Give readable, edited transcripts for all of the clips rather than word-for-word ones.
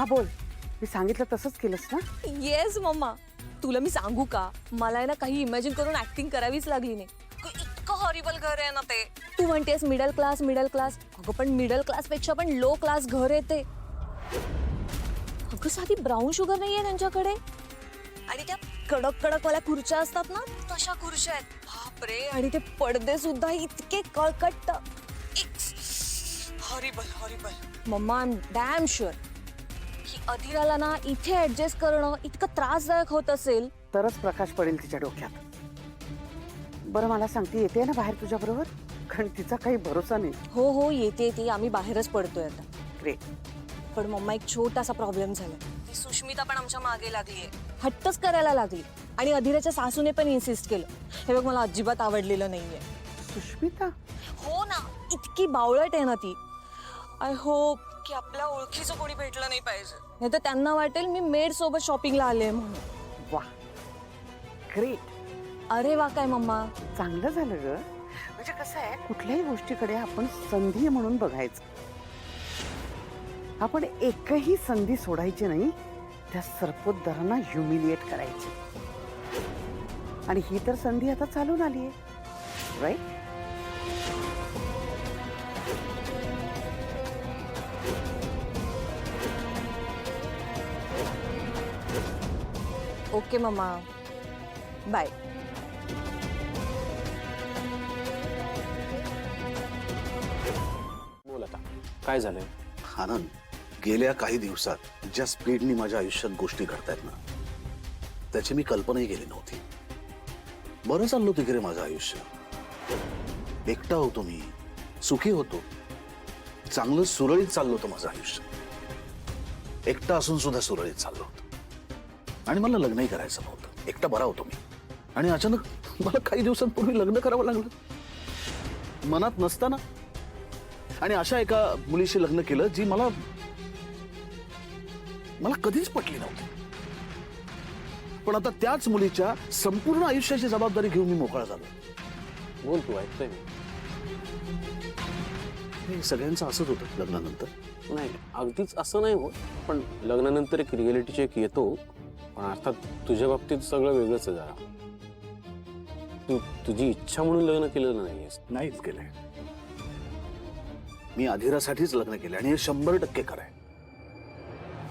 बोल, मी सांगितलं तसंच केलंस ना? येस मम्मा, तुला मी सांगू का, मला आहे ना काही इमॅजिन करून ऍक्टिंग करावीच लागली नाही. इतकं हॉरिबल घर आहे ना ते. तू म्हणतेस मिडल क्लास, अगं पण मिडल क्लास पेक्षा पण लो क्लास घर आहे ते. अगं साधी ब्राऊन शुगर नाहीये त्यांच्याकडे, आणि त्या कडक वाल्या खुर्च्या असतात ना, तशा खुर्च्या आहेत. बापरे, आणि ते पडदे सुद्धा इतके कळकट्ट. Horrible. Mamma, I am damn sure की अधीराला ना इथे ऍडजस्ट करणं इतकं त्रासदायक होत असेल. तरच प्रकाश पडेल तिच्या डोक्यात. बरं मला सांगते, येते ना बाहेर तुझ्या बरोबर? कारण तिचा काही भरोसा नाही. हो येते, आम्ही बाहेरच पडतोय आता. ग्रेट. पण मम्मा, एक छोटासा प्रॉब्लेम झाला. ती सुष्मिता पण आमच्या मागे लागलीये, हट्टच करायला लागली, आणि अधीराच्या सासूने पण इन्सिस्ट केलं. हे बघ, मला अजिबात आवडलेलं नाहीये. सुष्मिता? हो ना, इतकी बावळट आहे ना ती. आय होप की आपल्या ओळखीचं कोणी भेटलं नाही पाहिजे, नाही तर त्यांना वाटेल मी मेड सोबत शॉपिंगला आले म्हणून. वा, ग्रेट. अरे वा, काय मम्मा? चांगलं झालं ग. म्हणजे कसं आहे, कुठल्याही गोष्टीकडे आपण संधी म्हणून बघायचं. आपण एकही संधी सोडायची नाही, त्या सरपोतदारांना ह्युमिलिएट करायची. आणि ही तर संधी आता चालून आली आहे, राईट? Okay mamma, bye. बोल आता, काय झालंय? आनंद, गेल्या काही दिवसात ज्या स्पीडनी माझ्या आयुष्यात गोष्टी घडतायत ना, त्याची मी कल्पनाही केली नव्हती. बरं चाललं होतं की रे माझं आयुष्य. एकटा होतो मी, सुखी होतो, चांगलं सुरळीत चाललं होतं माझं आयुष्य. एकटा असून सुद्धा सुरळीत चाललं होतं, आणि मला लग्नही करायचं नव्हतं. एकटा बरा होतो मी, आणि अचानक मला काही दिवसांपूर्वी लग्न करावं लागलं मनात नसताना. आणि अशा एका मुलीशी लग्न केलं जी मला कधीच पटली नव्हती. पण आता त्याच मुलीच्या संपूर्ण आयुष्याची जबाबदारी घेऊन मी मोकळा झालो. बोल, तू ऐकतोय मी. हे सगळ्यांचं असंच होतं लग्नानंतर. नाही, अगदीच असं नाही होत, पण लग्नानंतर एक रिअलिटी चेक येतो. पण अर्थात तुझ्या बाबतीत सगळं वेगळंच आहे जरा. तू तुझी इच्छा म्हणून लग्न केलेलं नाहीयेस. नाहीच केलंय मी. अधीरासाठीच लग्न केलं, आणि हे 100% खरं आहे.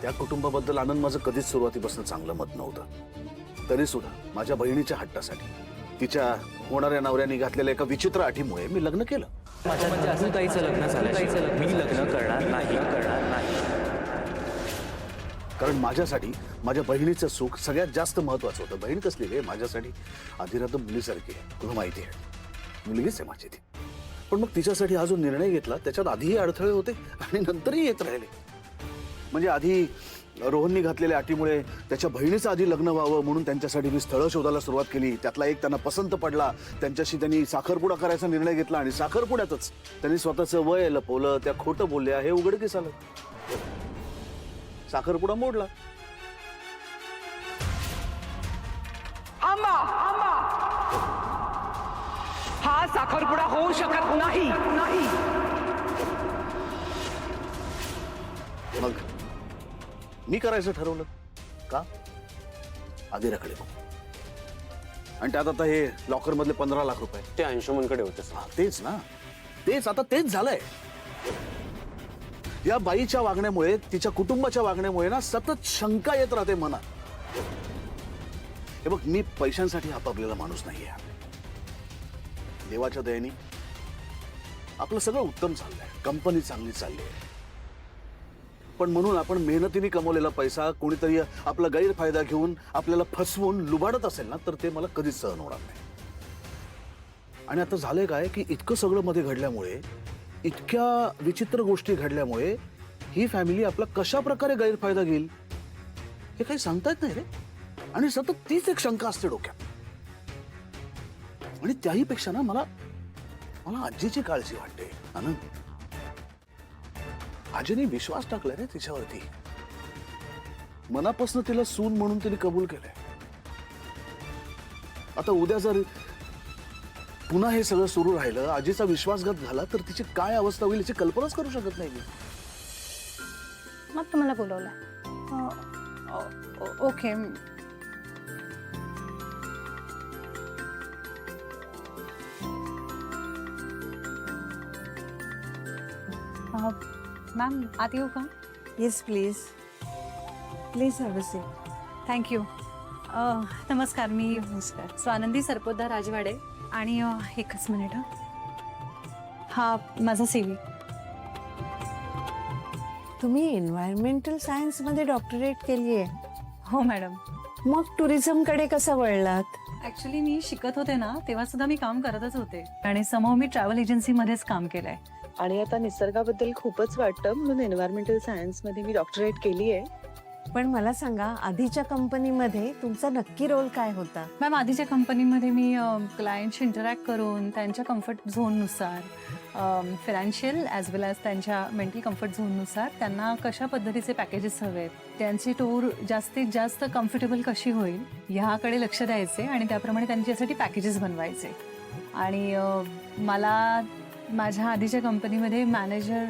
त्या कुटुंबाबद्दल आनंद माझं कधीच सुरुवातीपासून चांगलं मत नव्हतं. तरी सुद्धा माझ्या बहिणीच्या हट्टासाठी, तिच्या होणाऱ्या नवऱ्याने घातलेल्या एका विचित्र अटीमुळे मी लग्न केलं. माझ्या ताईचं लग्न झालं, मी लग्न करणार नाही. कारण माझ्यासाठी माझ्या बहिणीचं सुख सगळ्यात जास्त महत्वाचं होतं. बहीण कसली रे माझ्यासाठी? अधीरा तर मुलीसारखी आहे, तुला माहिती आहे, मुलगीच आहे माझी ती. पण मग तिच्यासाठी हा जो निर्णय घेतला त्याच्यात आधीही अडथळे होते आणि नंतरही येत राहिले. म्हणजे आधी रोहननी घातलेल्या अटीमुळे त्याच्या बहिणीचं आधी लग्न व्हावं म्हणून त्यांच्यासाठी मी स्थळं शोधायला सुरुवात केली. त्यातला एक त्यांना पसंत पडला. त्यांच्याशी त्यांनी साखरपुडा करायचा निर्णय घेतला, आणि साखरपुड्यातच त्यांनी स्वतःचं वय लपवलं, त्या खोटं बोलल्या, हे उघडकीस आलं. साखरपुडा मोडला. हा साखरपुडा होऊ शकत नाही. मग मी करायचं ठरवलं का? अधीराकडे बघ, आणि त्यात आता हे लॉकर मधले 15 लाख रुपये ते अंशुमनकडे होते. तेच ना, तेच झालंय. या बाईच्या वागण्यामुळे, तिच्या कुटुंबाच्या वागण्यामुळे ना सतत शंका येत राहते मनात. हे बघ, मी पैशांसाठी आपापलेला माणूस नाहीये. देवाच्या दयेने आपलं सगळं उत्तम चाललंय, कंपनी चांगली चालली आहे. पण म्हणून आपण मेहनतीने कमवलेला पैसा कोणीतरी आपला गैरफायदा घेऊन आपल्याला फसवून लुबाडत असेल ना, तर ते मला कधीच सहन होणार नाही. आणि आता झालंय काय की इतकं सगळं मध्ये घडल्यामुळे, इतक्या विचित्र गोष्टी घडल्यामुळे ही फॅमिली आपला कशा प्रकारे गैरफायदा घेईल हे काही सांगता येत नाही रे. आणि सतत तीच एक शंका असते डोक्यात. आणि त्याही पेक्षा ना मला आजीची काळजी वाटते. आनंद, आजीने विश्वास टाकलाय रे तिच्यावरती. मनापासून तिला सून म्हणून तिने कबूल केलंय. आता उद्या जर पुन्हा हे सगळं सुरू राहिलं, आजीचा विश्वासघात झाला, तर तिची काय अवस्था होईल याची कल्पनाच करू शकत नाही मी. मग तुम्हाला बोलवलं? ओके. मॅम आत येऊ का? Yes please please have a seat. Thank you. नमस्कार, मी स्वानंदी सरपोतदार राजवाडे आणि एकच मिनिट हा माझा CV. तुम्ही एन्व्हायरमेंटल सायन्समध्ये डॉक्टरेट केली आहे, हो मॅडम. मग टुरिझमकडे कसं वळलात? ॲक्च्युली मी शिकत होते ना तेव्हा सुद्धा मी काम करतच होते आणि समोर मी ट्रॅव्हल एजन्सीमध्येच काम केलंय. आणि आता निसर्गाबद्दल खूपच वाटतं म्हणून एन्व्हायरमेंटल सायन्समध्ये मी डॉक्टरेट केली आहे. पण मला सांगा, आधीच्या कंपनीमध्ये तुमचा नक्की रोल काय होता? मॅम आधीच्या कंपनीमध्ये मी क्लायंटशी इंटरॅक्ट करून त्यांच्या कम्फर्ट झोननुसार फायनान्शियल ॲज वेल ॲज त्यांच्या मेंटल कम्फर्ट झोननुसार त्यांना कशा पद्धतीचे पॅकेजेस हवेत, त्यांची टूर जास्तीत जास्त कम्फर्टेबल कशी होईल ह्याकडे लक्ष द्यायचे आणि त्याप्रमाणे त्यांच्यासाठी पॅकेजेस बनवायचे. आणि मला माझ्या आधीच्या कंपनीमध्ये मॅनेजर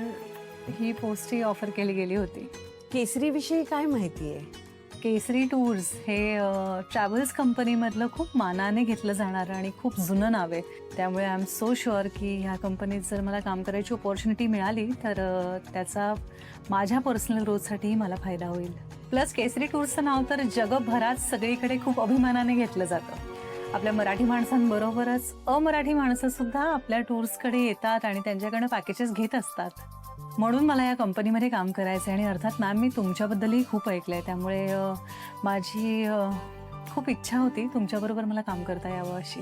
ही पोस्टही ऑफर केली गेली होती. केसरीविषयी काय माहिती आहे? केसरी टूर्स हे ट्रॅव्हल्स कंपनीमधलं खूप मानाने घेतलं जाणारं आणि खूप जुनं नाव आहे. त्यामुळे आय एम सो शुअर की ह्या कंपनीत जर मला काम करायची अपॉर्च्युनिटी मिळाली तर त्याचा माझ्या पर्सनल ग्रोथसाठीही मला फायदा होईल. प्लस केसरी टूर्सचं नाव तर जगभरात सगळीकडे खूप अभिमानाने घेतलं जातं. आपल्या मराठी माणसांबरोबरच अमराठी माणसंसुद्धा आपल्या टूर्सकडे येतात आणि त्यांच्याकडनं पॅकेजेस घेत असतात. म्हणून मला या कंपनीमध्ये काम करायचं आहे. आणि अर्थात मॅम मी तुमच्याबद्दलही खूप ऐकलं आहे, त्यामुळे माझी खूप इच्छा होती तुमच्याबरोबर मला काम करता यावं अशी.